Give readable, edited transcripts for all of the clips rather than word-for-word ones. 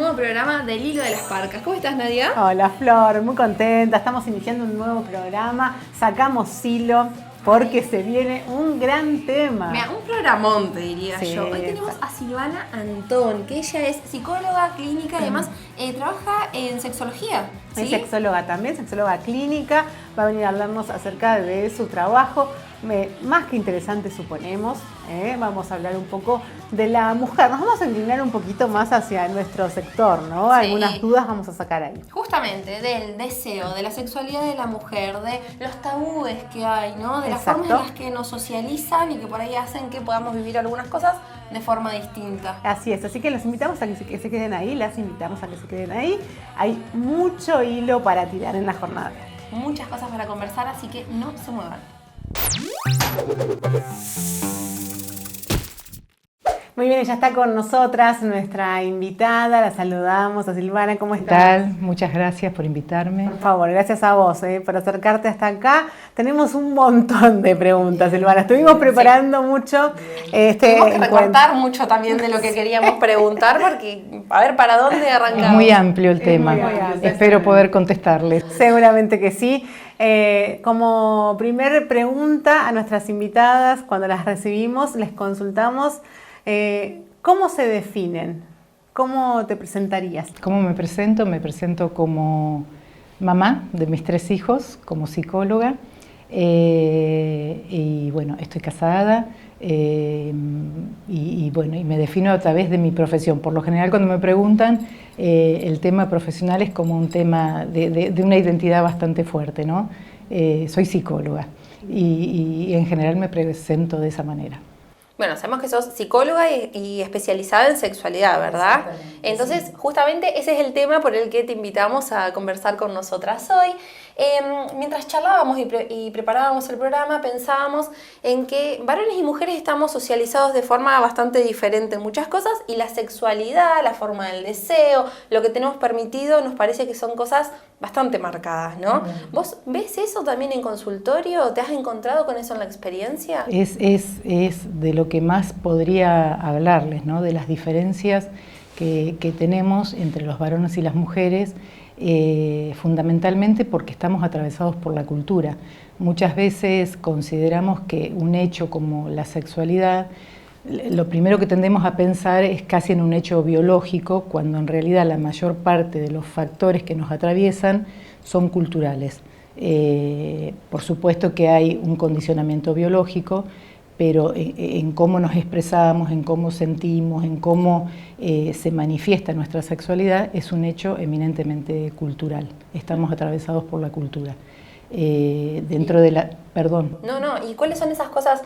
nuevo programa del Hilo de las Parcas. ¿Cómo estás, Nadia? Hola, Flor, muy contenta. Estamos iniciando un nuevo programa. Sacamos hilo porque se viene un gran tema. Mira, un programón, te diría Sí, yo. Hoy tenemos a Silvana Antón, que ella es psicóloga clínica y además trabaja en sexología. ¿Sí? Es sexóloga también, sexóloga clínica. Va a venir a hablarnos acerca de su trabajo. Más que interesante, suponemos. Vamos a hablar un poco de la mujer. Nos vamos a inclinar un poquito más hacia nuestro sector, ¿no? Sí. Algunas dudas vamos a sacar ahí. Justamente del deseo, de la sexualidad de la mujer, de los tabúes que hay, ¿no? De las Exacto. formas en las que nos socializan y que por ahí hacen que podamos vivir algunas cosas de forma distinta. Así es, así que los invitamos a que se queden ahí, las invitamos a que se queden ahí. Hay mucho hilo para tirar en la jornada. Muchas cosas para conversar, así que no se muevan. Muy bien, ya está con nosotras nuestra invitada, la saludamos a Silvana, ¿cómo ¿Qué estás? tal? Muchas gracias por invitarme. Por favor, gracias a vos por acercarte hasta acá. Tenemos un montón de preguntas, Silvana, estuvimos preparando mucho este Tuvimos que encuentro. recortar mucho también de lo que queríamos preguntar porque a ver para dónde arrancamos. Es muy amplio el tema. muy amplio. Espero poder contestarles. Seguramente que sí. Como primer pregunta a nuestras invitadas, cuando las recibimos, les consultamos ¿cómo se definen? ¿Cómo te presentarías? ¿Cómo me presento? Me presento como mamá de mis 3 hijos, como psicóloga. Y bueno, estoy casada. Y me defino a través de mi profesión. Por lo general, cuando me preguntan, el tema profesional es como un tema de una identidad bastante fuerte, ¿no? Soy psicóloga y en general me presento de esa manera. Bueno, sabemos que sos psicóloga y especializada en sexualidad, ¿verdad? Entonces, justamente ese es el tema por el que te invitamos a conversar con nosotras hoy. Mientras charlábamos y preparábamos el programa, pensábamos en que varones y mujeres estamos socializados de forma bastante diferente en muchas cosas y la sexualidad, la forma del deseo, lo que tenemos permitido, nos parece que son cosas bastante marcadas, ¿no? ¿Vos ves eso también en consultorio? ¿Te has encontrado con eso en la experiencia? Es de lo que más podría hablarles, ¿no? De las diferencias que tenemos entre los varones y las mujeres, fundamentalmente porque estamos atravesados por la cultura. Muchas veces consideramos que un hecho como la sexualidad, lo primero que tendemos a pensar es casi en un hecho biológico, cuando en realidad la mayor parte de los factores que nos atraviesan son culturales. Por supuesto que hay un condicionamiento biológico, pero en cómo nos expresamos, en cómo sentimos, en cómo se manifiesta nuestra sexualidad, es un hecho eminentemente cultural. Estamos atravesados por la cultura. Dentro de la... Perdón. No, ¿y cuáles son esas cosas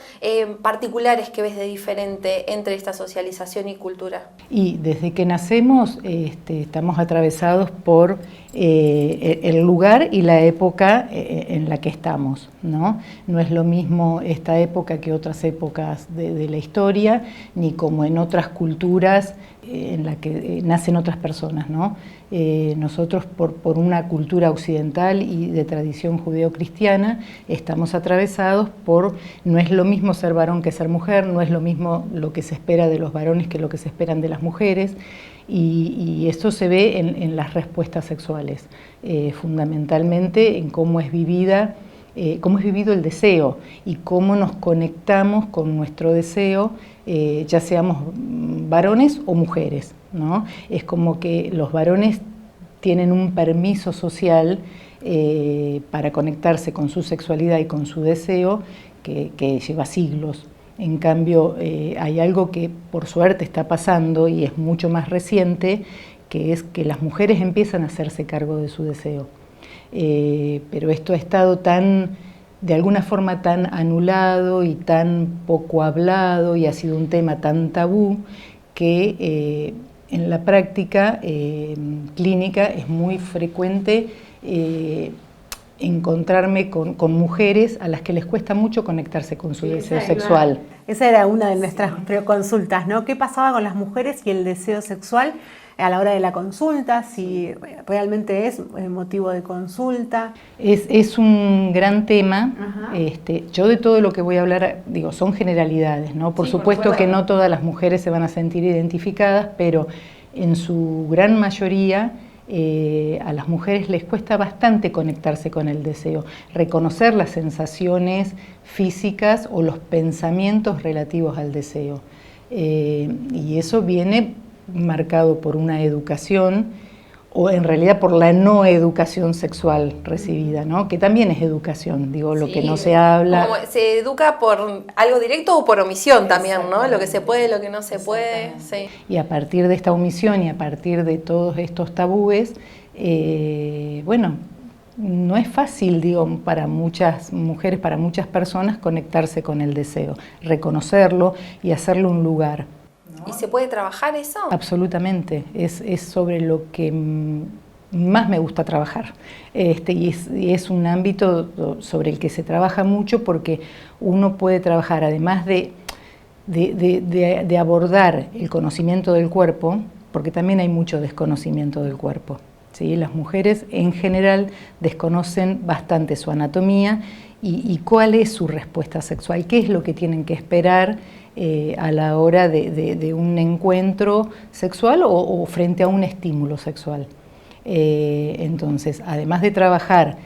particulares que ves de diferente entre esta socialización y cultura? Y desde que nacemos estamos atravesados por el lugar y la época en la que estamos, ¿no? No es lo mismo esta época que otras épocas de la historia, ni como en otras culturas en la que nacen otras personas, ¿no? Nosotros por una cultura occidental y de tradición judeocristiana estamos atravesados por, no es lo mismo ser varón que ser mujer, no es lo mismo lo que se espera de los varones que lo que se esperan de las mujeres, y esto se ve en las respuestas sexuales, fundamentalmente en cómo es vivida, cómo es vivido el deseo y cómo nos conectamos con nuestro deseo, ya seamos varones o mujeres, ¿no? Es como que los varones tienen un permiso social para conectarse con su sexualidad y con su deseo que lleva siglos. En cambio, hay algo que por suerte está pasando y es mucho más reciente, que es que las mujeres empiezan a hacerse cargo de su deseo. Pero esto ha estado de alguna forma tan anulado y tan poco hablado y ha sido un tema tan tabú que en la práctica clínica es muy frecuente encontrarme con mujeres a las que les cuesta mucho conectarse con su deseo sexual. Esa era una de nuestras consultas, ¿no? ¿Qué pasaba con las mujeres y el deseo sexual a la hora de la consulta? Si realmente es motivo de consulta. Es un gran tema. Ajá. Yo de todo lo que voy a hablar, digo, son generalidades, ¿no? Por supuesto que no todas las mujeres se van a sentir identificadas, pero en su gran mayoría a las mujeres les cuesta bastante conectarse con el deseo, reconocer las sensaciones físicas o los pensamientos relativos al deseo. Y eso viene marcado por una educación, o en realidad por la no educación sexual recibida, ¿no? Que también es educación, digo, lo que no se habla. Como se educa por algo directo o por omisión también, ¿no? Lo que se puede, lo que no se puede. Sí. Y a partir de esta omisión y a partir de todos estos tabúes, bueno, no es fácil, digo, para muchas mujeres, para muchas personas, conectarse con el deseo, reconocerlo y hacerle un lugar. ¿Y se puede trabajar eso? Absolutamente, es sobre lo que más me gusta trabajar. Y es un ámbito sobre el que se trabaja mucho porque uno puede trabajar, además de abordar el conocimiento del cuerpo, porque también hay mucho desconocimiento del cuerpo, ¿sí? Las mujeres en general desconocen bastante su anatomía y cuál es su respuesta sexual, qué es lo que tienen que esperar a la hora de un encuentro sexual o frente a un estímulo sexual. Entonces, además de trabajar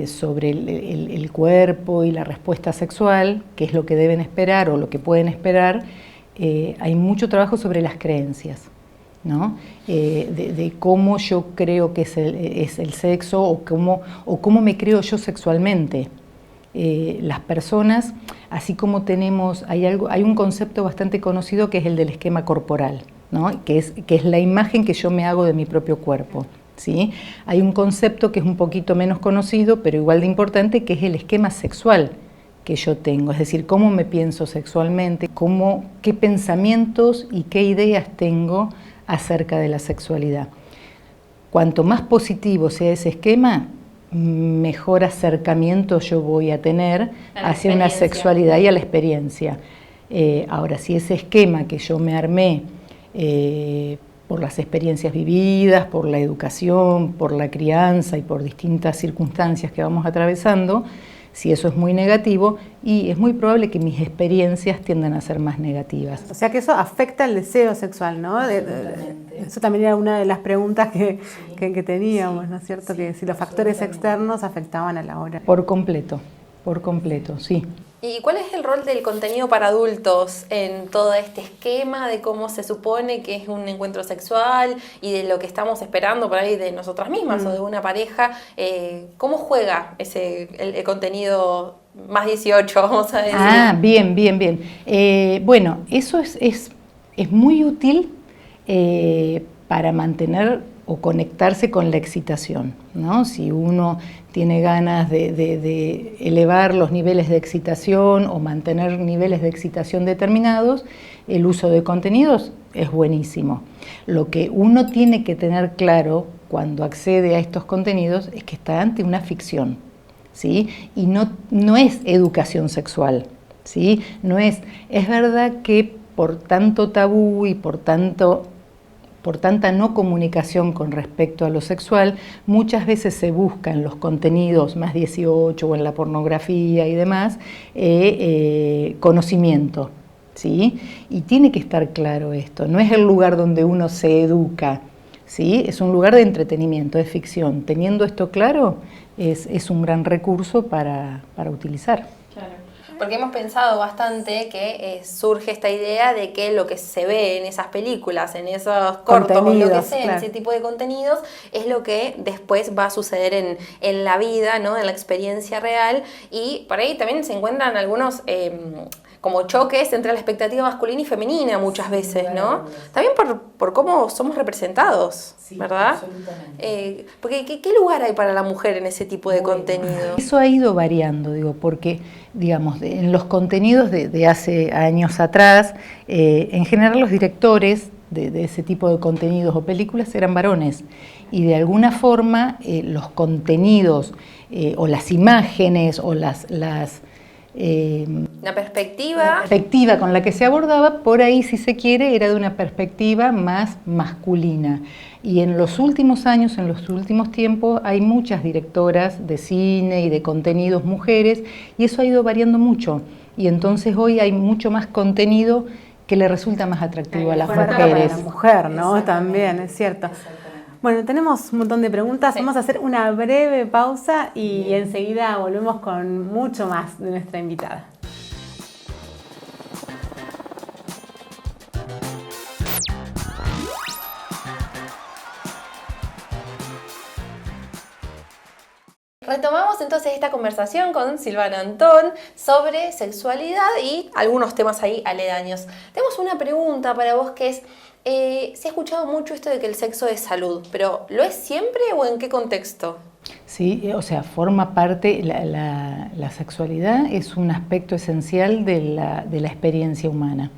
sobre el cuerpo y la respuesta sexual, qué es lo que deben esperar o lo que pueden esperar, hay mucho trabajo sobre las creencias, ¿no? De cómo yo creo que es el sexo o cómo me creo yo sexualmente. Las personas, así como hay un concepto bastante conocido que es el del esquema corporal, ¿no? que es la imagen que yo me hago de mi propio cuerpo, ¿sí? Hay un concepto que es un poquito menos conocido, pero igual de importante, que es el esquema sexual que yo tengo, es decir, cómo me pienso sexualmente, qué pensamientos y qué ideas tengo acerca de la sexualidad. Cuanto más positivo sea ese esquema, mejor acercamiento yo voy a tener hacia una sexualidad y a la experiencia. Ahora, si ese esquema que yo me armé por las experiencias vividas, por la educación, por la crianza y por distintas circunstancias que vamos atravesando, si eso es muy negativo, y es muy probable que mis experiencias tiendan a ser más negativas. O sea que eso afecta el deseo sexual, ¿no? Eso también era una de las preguntas que teníamos, ¿no es cierto? Sí, que si los factores externos afectaban a la hora. Por completo, sí. ¿Y cuál es el rol del contenido para adultos en todo este esquema de cómo se supone que es un encuentro sexual y de lo que estamos esperando por ahí de nosotras mismas o de una pareja? ¿Cómo juega el contenido más 18, vamos a decir? Ah, bien. Bueno, eso es muy útil para mantener o conectarse con la excitación, ¿no? Si uno tiene ganas de elevar los niveles de excitación o mantener niveles de excitación determinados, el uso de contenidos es buenísimo. Lo que uno tiene que tener claro cuando accede a estos contenidos es que está ante una ficción, ¿sí? Y no es educación sexual, ¿sí? Es verdad que por tanto tabú y por tanta no comunicación con respecto a lo sexual, muchas veces se busca en los contenidos más 18 o en la pornografía y demás, conocimiento, ¿sí? Y tiene que estar claro esto, no es el lugar donde uno se educa, ¿sí? Es un lugar de entretenimiento, es ficción. Teniendo esto claro, es un gran recurso para utilizar. Claro. Porque hemos pensado bastante que surge esta idea de que lo que se ve en esas películas, en esos cortos o lo que sea, claro, en ese tipo de contenidos, es lo que después va a suceder en la vida, ¿no? En la experiencia real. Y por ahí también se encuentran algunos como choques entre la expectativa masculina y femenina muchas veces, ¿no? También por cómo somos representados, sí, ¿verdad? Absolutamente. Porque ¿qué lugar hay para la mujer en ese tipo de contenido? Eso ha ido variando, porque, digamos, en los contenidos de hace años atrás, en general los directores de ese tipo de contenidos o películas eran varones, y de alguna forma los contenidos o las imágenes o la perspectiva con la que se abordaba, por ahí, si se quiere, era de una perspectiva más masculina. Y en los últimos años, en los últimos tiempos, hay muchas directoras de cine y de contenidos mujeres, y eso ha ido variando mucho. Y entonces hoy hay mucho más contenido que le resulta más atractivo a las Para mujeres. la mujer, ¿no? También, es cierto. Bueno, tenemos un montón de preguntas. Vamos a hacer una breve pausa y enseguida volvemos con mucho más de nuestra invitada. Retomamos entonces esta conversación con Silvana Antón sobre sexualidad y algunos temas ahí aledaños. Tenemos una pregunta para vos que es, se ha escuchado mucho esto de que el sexo es salud, pero ¿lo es siempre o en qué contexto? Sí, o sea, forma parte, la sexualidad es un aspecto esencial de la experiencia humana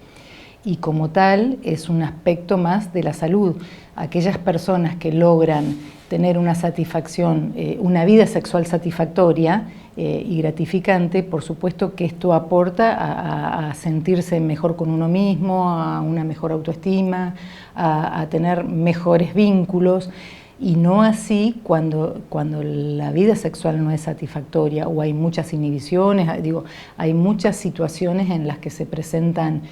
y como tal es un aspecto más de la salud. Aquellas personas que logran tener una satisfacción, una vida sexual satisfactoria y gratificante, por supuesto que esto aporta a sentirse mejor con uno mismo, a una mejor autoestima, a tener mejores vínculos. Y no así cuando la vida sexual no es satisfactoria o hay muchas inhibiciones, hay muchas situaciones en las que se presentan,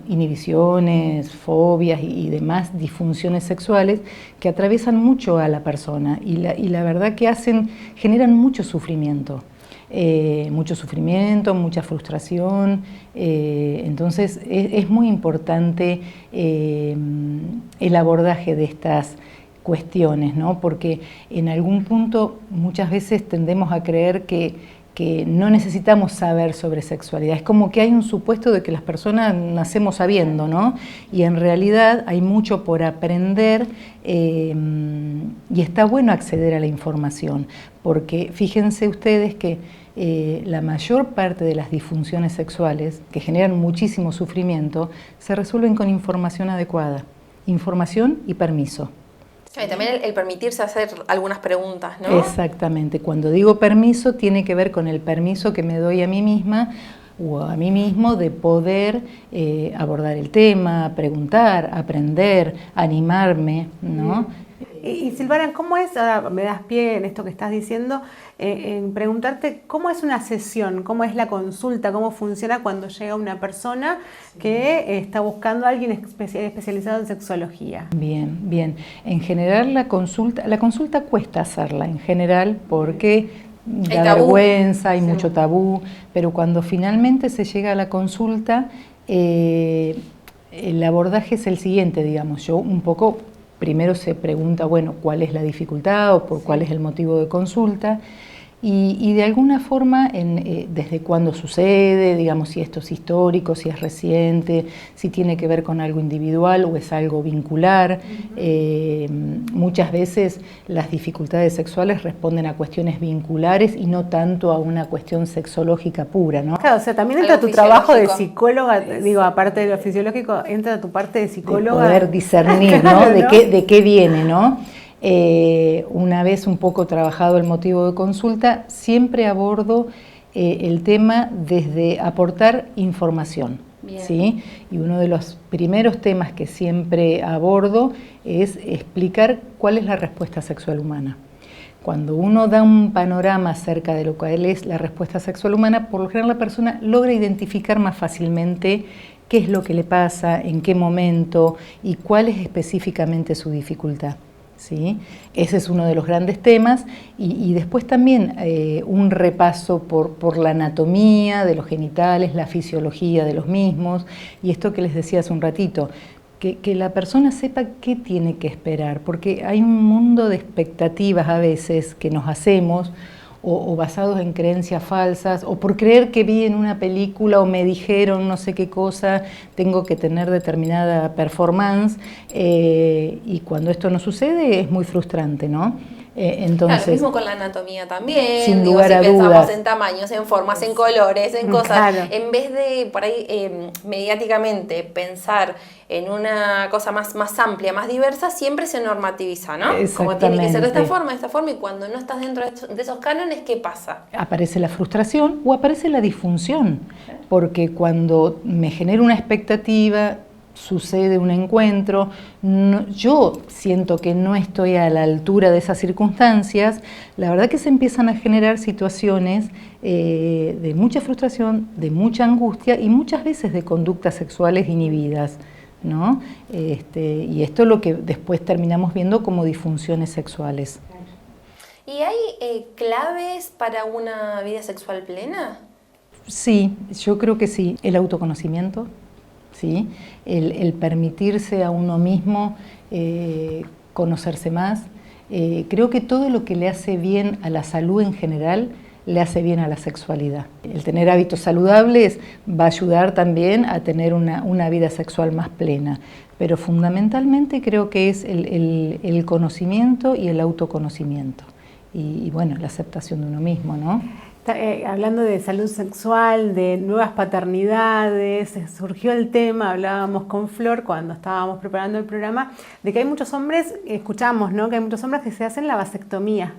inhibiciones, fobias y demás disfunciones sexuales que atraviesan mucho a la persona y la verdad que generan mucho sufrimiento, mucha frustración, entonces es muy importante el abordaje de estas cuestiones, ¿no? Porque en algún punto muchas veces tendemos a creer que no necesitamos saber sobre sexualidad. Es como que hay un supuesto de que las personas nacemos sabiendo, ¿no? Y en realidad hay mucho por aprender y está bueno acceder a la información, porque fíjense ustedes que la mayor parte de las disfunciones sexuales que generan muchísimo sufrimiento se resuelven con información adecuada, información y permiso. Y también el permitirse hacer algunas preguntas, ¿no? Exactamente. Cuando digo permiso, tiene que ver con el permiso que me doy a mí misma o a mí mismo de poder abordar el tema, preguntar, aprender, animarme, ¿no? Y Silvana, ¿cómo es, ahora me das pie en esto que estás diciendo, en preguntarte cómo es una sesión, cómo es la consulta, cómo funciona cuando llega una persona que está buscando a alguien especializado en sexología? Bien. En general la consulta cuesta hacerla, en general, porque da vergüenza, hay mucho tabú, pero cuando finalmente se llega a la consulta, el abordaje es el siguiente, digamos, yo un poco... Primero se pregunta, cuál es la dificultad o por cuál es el motivo de consulta y de alguna forma desde cuándo sucede, digamos, si esto es histórico, si es reciente, si tiene que ver con algo individual o es algo vincular. Muchas veces las dificultades sexuales responden a cuestiones vinculares y no tanto a una cuestión sexológica pura, ¿no? Claro, o sea, también entra tu trabajo de psicóloga, aparte de lo fisiológico, entra tu parte de psicóloga. De poder discernir, ¿no? De qué viene, ¿no? Una vez un poco trabajado el motivo de consulta, siempre abordo el tema desde aportar información. ¿Sí? Y uno de los primeros temas que siempre abordo es explicar cuál es la respuesta sexual humana. Cuando uno da un panorama acerca de lo cual es la respuesta sexual humana, por lo general la persona logra identificar más fácilmente qué es lo que le pasa, en qué momento y cuál es específicamente su dificultad. ¿Sí? Ese es uno de los grandes temas y después también un repaso por la anatomía de los genitales, la fisiología de los mismos y esto que les decía hace un ratito, que la persona sepa qué tiene que esperar, porque hay un mundo de expectativas a veces que nos hacemos o basados en creencias falsas, o por creer que vi en una película o me dijeron no sé qué cosa, tengo que tener determinada performance, y cuando esto no sucede es muy frustrante, ¿no? Entonces, claro, lo mismo con la anatomía también, sin lugar a pensamos dudas. En tamaños, en formas, en colores, en cosas, claro. En vez de por ahí mediáticamente pensar en una cosa más amplia, más diversa, siempre se normativiza, ¿no? Como tiene que ser de esta forma, y cuando no estás dentro de esos cánones, ¿qué pasa? Aparece la frustración o aparece la disfunción, porque cuando me genero una expectativa sucede un encuentro, yo siento que no estoy a la altura de esas circunstancias, la verdad que se empiezan a generar situaciones de mucha frustración, de mucha angustia y muchas veces de conductas sexuales inhibidas, ¿no? Y esto es lo que después terminamos viendo como disfunciones sexuales. ¿Y hay claves para una vida sexual plena? Sí, yo creo que sí. El autoconocimiento, ¿sí? El permitirse a uno mismo conocerse más. Creo que todo lo que le hace bien a la salud en general le hace bien a la sexualidad. El tener hábitos saludables va a ayudar también a tener una vida sexual más plena, pero fundamentalmente creo que es el conocimiento y el autoconocimiento y bueno, la aceptación de uno mismo, ¿no? Hablando de salud sexual, de nuevas paternidades, surgió el tema, hablábamos con Flor cuando estábamos preparando el programa, de que hay muchos hombres, escuchamos, ¿no?, que hay muchos hombres que se hacen la vasectomía.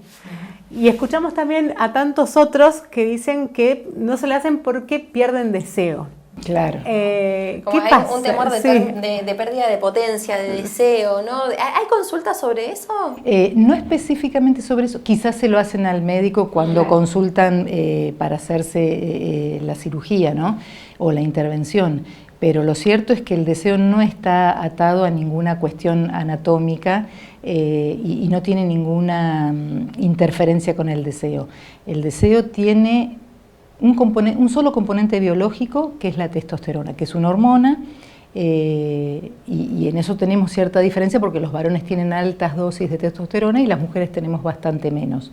Y escuchamos también a tantos otros que dicen que no se la hacen porque pierden deseo. Claro. Como ¿Qué hay pasa? un temor de pérdida de potencia, de deseo, ¿no? ¿Hay consultas sobre eso? No específicamente sobre eso, quizás se lo hacen al médico cuando consultan para hacerse la cirugía, ¿no?, o la intervención, pero lo cierto es que el deseo no está atado a ninguna cuestión anatómica y no tiene ninguna interferencia con el deseo. El deseo tiene un solo componente biológico, que es la testosterona, que es una hormona, y en eso tenemos cierta diferencia porque los varones tienen altas dosis de testosterona y las mujeres tenemos bastante menos.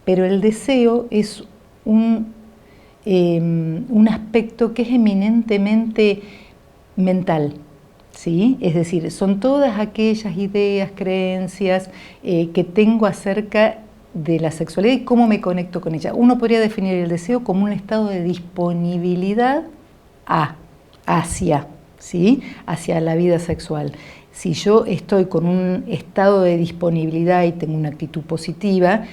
Pero el deseo es un aspecto que es eminentemente mental, ¿sí? Es decir, son todas aquellas ideas, creencias que tengo acerca de la sexualidad y cómo me conecto con ella. Uno podría definir el deseo como un estado de disponibilidad hacia la vida sexual. Si yo estoy con un estado de disponibilidad y tengo una actitud positiva,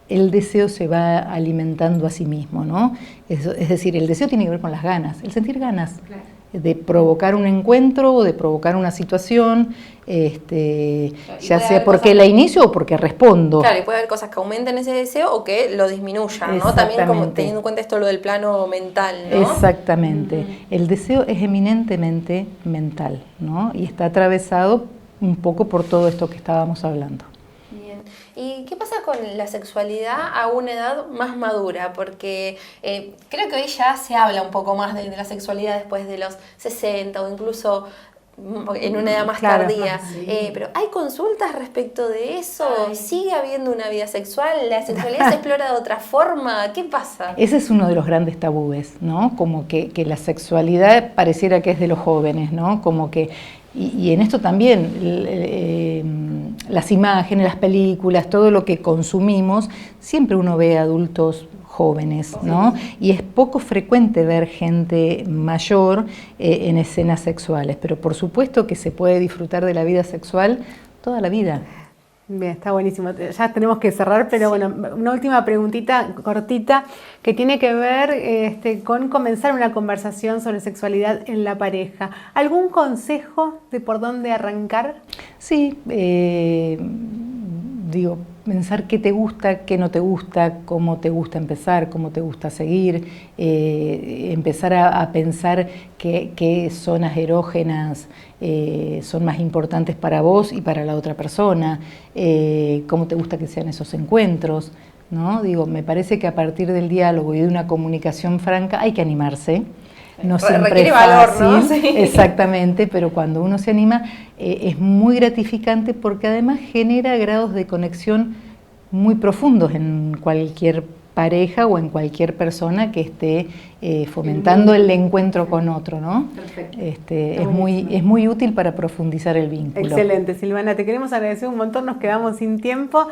el deseo se va alimentando a sí mismo, ¿no? Es decir, el deseo tiene que ver con las ganas, el sentir ganas. Claro. De provocar un encuentro o de provocar una situación, ya sea porque la inicio o porque respondo. Claro, y puede haber cosas que aumenten ese deseo o que lo disminuyan, ¿no? También como teniendo en cuenta esto lo del plano mental, ¿no? Exactamente. El deseo es eminentemente mental, ¿no? Y está atravesado un poco por todo esto que estábamos hablando. ¿Y qué pasa con la sexualidad a una edad más madura? Porque creo que hoy ya se habla un poco más de la sexualidad después de los 60 o incluso en una edad más tardía. Sí. Pero ¿hay consultas respecto de eso? ¿Sigue habiendo una vida sexual? ¿La sexualidad se explora de otra forma? ¿Qué pasa? Ese es uno de los grandes tabúes, ¿no? Como que la sexualidad pareciera que es de los jóvenes, ¿no? Como que y en esto también, las imágenes, las películas, todo lo que consumimos, siempre uno ve adultos jóvenes, ¿no? Y es poco frecuente ver gente mayor en escenas sexuales, pero por supuesto que se puede disfrutar de la vida sexual toda la vida. Bien, está buenísimo. Ya tenemos que cerrar, pero bueno, una última preguntita cortita que tiene que ver con comenzar una conversación sobre sexualidad en la pareja. ¿Algún consejo de por dónde arrancar? Sí, pensar qué te gusta, qué no te gusta, cómo te gusta empezar, cómo te gusta seguir, empezar a pensar qué zonas erógenas son más importantes para vos y para la otra persona, cómo te gusta que sean esos encuentros, ¿no? Me parece que a partir del diálogo y de una comunicación franca hay que animarse. No siempre es fácil, valor, ¿no? Sí. Exactamente, pero cuando uno se anima es muy gratificante porque además genera grados de conexión muy profundos en cualquier pareja o en cualquier persona que esté fomentando el encuentro con otro, ¿no? Perfecto. Es muy útil para profundizar el vínculo. Excelente, Silvana, te queremos agradecer un montón, nos quedamos sin tiempo,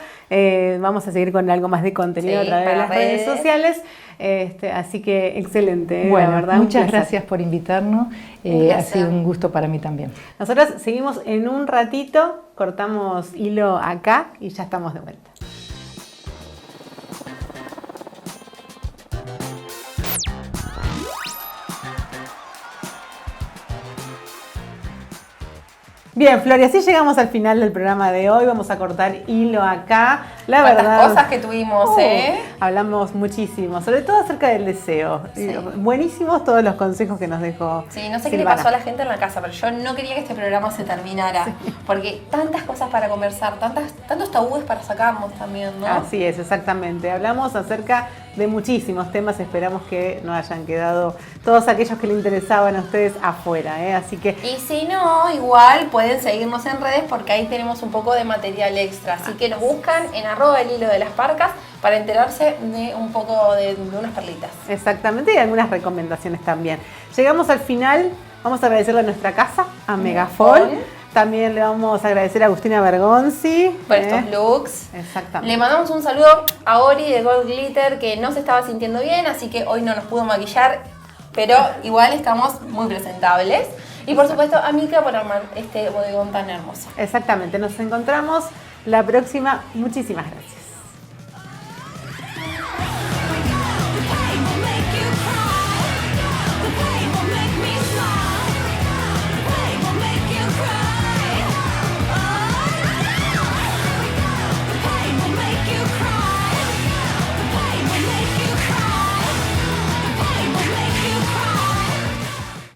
vamos a seguir con algo más de contenido a través de las redes sociales. Así que excelente, bueno, la verdad. Muchas gracias por invitarnos, ha sido un gusto para mí también. Nosotros seguimos en un ratito, cortamos hilo acá y ya estamos de vuelta. Bien, Flori, así llegamos al final del programa de hoy. Vamos a cortar hilo acá. La ¿Cuántas verdad, cosas que tuvimos, hablamos muchísimo, sobre todo acerca del deseo. Sí. Buenísimos todos los consejos que nos dejó. Sí, no sé qué le Silvana. pasó a la gente en la casa, pero yo no quería que este programa se terminara, porque tantas cosas para conversar, tantos tabúes para sacarnos también, ¿no? Así es, exactamente. Hablamos acerca de muchísimos temas. Esperamos que no hayan quedado todos aquellos que le interesaban a ustedes afuera, ¿eh? Así que Y si no, igual pueden seguirnos en redes porque ahí tenemos un poco de material extra. Así que nos buscan en @elhilo-de-las-parcas para enterarse de un poco de unas perlitas. exactamente, y algunas recomendaciones también. Llegamos al final. Vamos a agradecerle a nuestra casa, a Megafon. También le vamos a agradecer a Agustina Bergonzi Por estos looks. Exactamente. Le mandamos un saludo a Ori de Gold Glitter, que no se estaba sintiendo bien, así que hoy no nos pudo maquillar, pero igual estamos muy presentables. Y por supuesto a Mica por armar este bodegón tan hermoso. Exactamente, nos encontramos la próxima. Muchísimas gracias.